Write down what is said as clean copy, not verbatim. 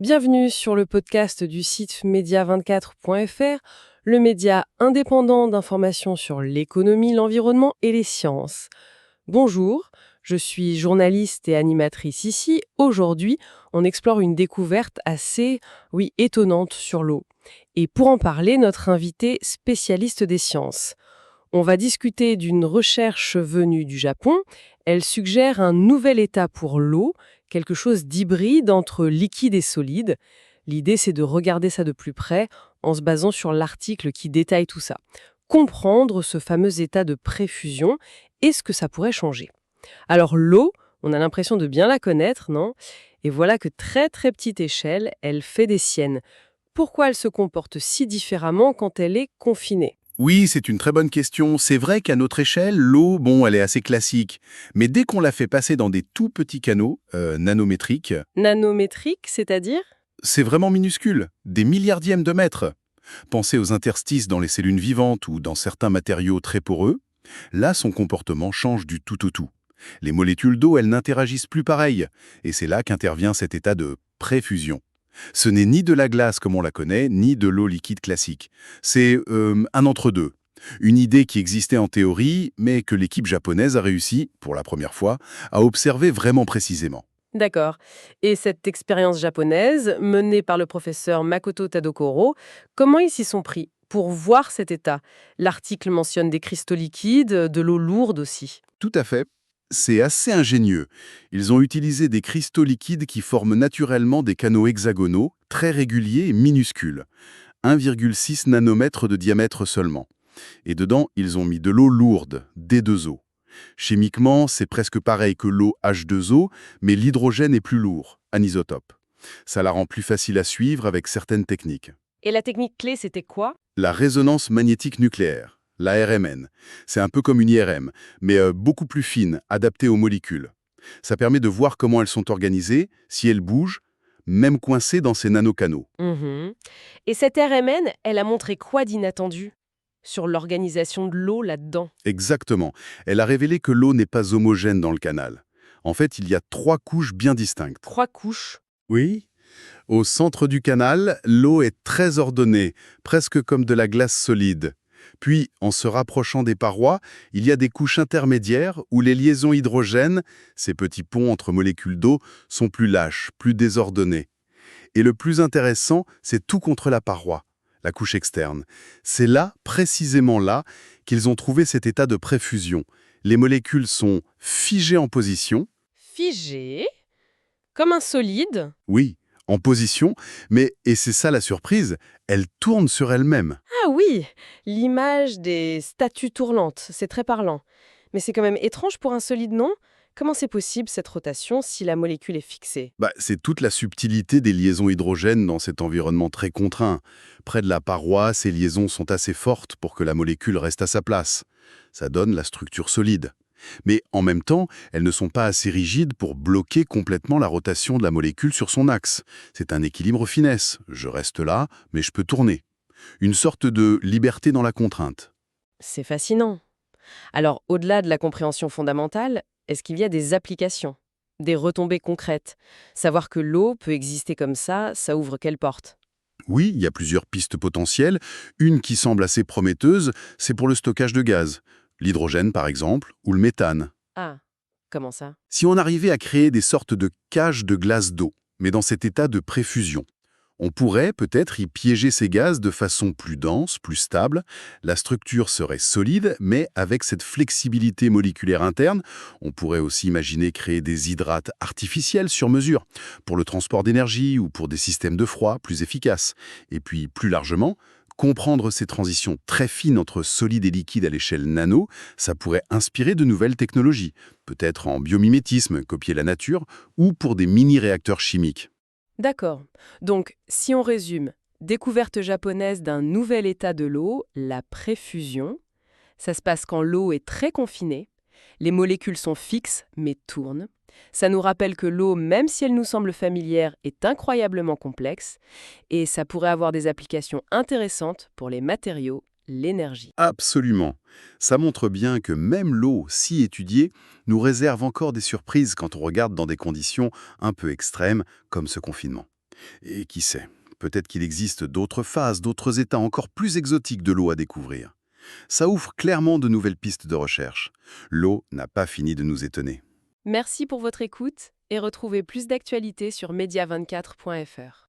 Bienvenue sur le podcast du site media24.fr, le média indépendant d'information sur l'économie, l'environnement et les sciences. Bonjour, je suis journaliste et animatrice ici. Aujourd'hui, on explore une découverte assez, étonnante sur l'eau. Et pour en parler, notre invité spécialiste des sciences. On va discuter d'une recherche venue du Japon. Elle suggère un nouvel état pour l'eau, quelque chose d'hybride entre liquide et solide. L'idée, c'est de regarder ça de plus près en se basant sur l'article qui détaille tout ça. Comprendre ce fameux état de préfusion et ce que ça pourrait changer. Alors l'eau, on a l'impression de bien la connaître, non? Et voilà que très très petite échelle, elle fait des siennes. Pourquoi elle se comporte si différemment quand elle est confinée? Oui, c'est une très bonne question. C'est vrai qu'à notre échelle, l'eau, bon, elle est assez classique. Mais dès qu'on la fait passer dans des tout petits canaux, nanométriques, Nanométrique, c'est-à-dire? c'est vraiment minuscule, des milliardièmes de mètres. Pensez aux interstices dans les cellules vivantes ou dans certains matériaux très poreux. Là, son comportement change du tout au tout. Les molécules d'eau, elles n'interagissent plus pareil. Et c'est là qu'intervient cet état de préfusion. Ce n'est ni de la glace comme on la connaît, ni de l'eau liquide classique. C'est un entre-deux. Une idée qui existait en théorie, mais que l'équipe japonaise a réussi, pour la première fois, à observer vraiment précisément. D'accord. Et cette expérience japonaise, menée par le professeur Makoto Tadokoro, comment ils s'y sont pris pour voir cet état? L'article mentionne des cristaux liquides, de l'eau lourde aussi. Tout à fait. C'est assez ingénieux. Ils ont utilisé des cristaux liquides qui forment naturellement des canaux hexagonaux, très réguliers et minuscules. 1,6 nanomètres de diamètre seulement. Et dedans, ils ont mis de l'eau lourde, D2O. Chimiquement, c'est presque pareil que l'eau H2O, mais l'hydrogène est plus lourd, anisotope. Ça la rend plus facile à suivre avec certaines techniques. Et la technique clé, c'était quoi? La résonance magnétique nucléaire, la RMN, c'est un peu comme une IRM, mais beaucoup plus fine, adaptée aux molécules. Ça permet de voir comment elles sont organisées, si elles bougent, même coincées dans ces nanocanaux. Mhm. Et cette RMN, elle a montré quoi d'inattendu sur l'organisation de l'eau là-dedans? Exactement. Elle a révélé que l'eau n'est pas homogène dans le canal. En fait, il y a 3 couches bien distinctes. 3 couches. Oui. Au centre du canal, l'eau est très ordonnée, presque comme de la glace solide. Puis, en se rapprochant des parois, il y a des couches intermédiaires où les liaisons hydrogènes, ces petits ponts entre molécules d'eau, sont plus lâches, plus désordonnées. Et le plus intéressant, c'est tout contre la paroi, la couche externe. C'est là, précisément là, qu'ils ont trouvé cet état de préfusion. Les molécules sont figées en position, Figé, comme un solide. oui, en position, mais, et c'est ça la surprise, elles tournent sur elles-mêmes. Ah oui, l'image des statues tournantes, c'est très parlant. Mais c'est quand même étrange pour un solide, non? Comment c'est possible cette rotation si la molécule est fixée? C'est toute la subtilité des liaisons hydrogènes dans cet environnement très contraint. Près de la paroi, ces liaisons sont assez fortes pour que la molécule reste à sa place. Ça donne la structure solide. Mais en même temps, elles ne sont pas assez rigides pour bloquer complètement la rotation de la molécule sur son axe. C'est un équilibre finesse. Je reste là, mais je peux tourner. Une sorte de liberté dans la contrainte. C'est fascinant. Alors, au-delà de la compréhension fondamentale, est-ce qu'il y a des applications, des retombées concrètes? Savoir que l'eau peut exister comme ça ouvre quelle porte? Oui, il y a plusieurs pistes potentielles. Une qui semble assez prometteuse, c'est pour le stockage de gaz. L'hydrogène, par exemple, ou le méthane. Ah, comment ça? Si on arrivait à créer des sortes de cages de glace d'eau, mais dans cet état de préfusion, on pourrait peut-être y piéger ces gaz de façon plus dense, plus stable. La structure serait solide, mais avec cette flexibilité moléculaire interne, on pourrait aussi imaginer créer des hydrates artificiels sur mesure, pour le transport d'énergie ou pour des systèmes de froid plus efficaces. Et puis, plus largement, comprendre ces transitions très fines entre solide et liquide à l'échelle nano, ça pourrait inspirer de nouvelles technologies, peut-être en biomimétisme, copier la nature, ou pour des mini-réacteurs chimiques. D'accord. Donc, si on résume, découverte japonaise d'un nouvel état de l'eau, la préfusion. Ça se passe quand l'eau est très confinée. Les molécules sont fixes, mais tournent. Ça nous rappelle que l'eau, même si elle nous semble familière, est incroyablement complexe. Et ça pourrait avoir des applications intéressantes pour les matériaux, l'énergie. Absolument. Ça montre bien que même l'eau, si étudiée, nous réserve encore des surprises quand on regarde dans des conditions un peu extrêmes comme ce confinement. Et qui sait, peut-être qu'il existe d'autres phases, d'autres états encore plus exotiques de l'eau à découvrir. Ça ouvre clairement de nouvelles pistes de recherche. L'eau n'a pas fini de nous étonner. Merci pour votre écoute et retrouvez plus d'actualités sur media24.fr.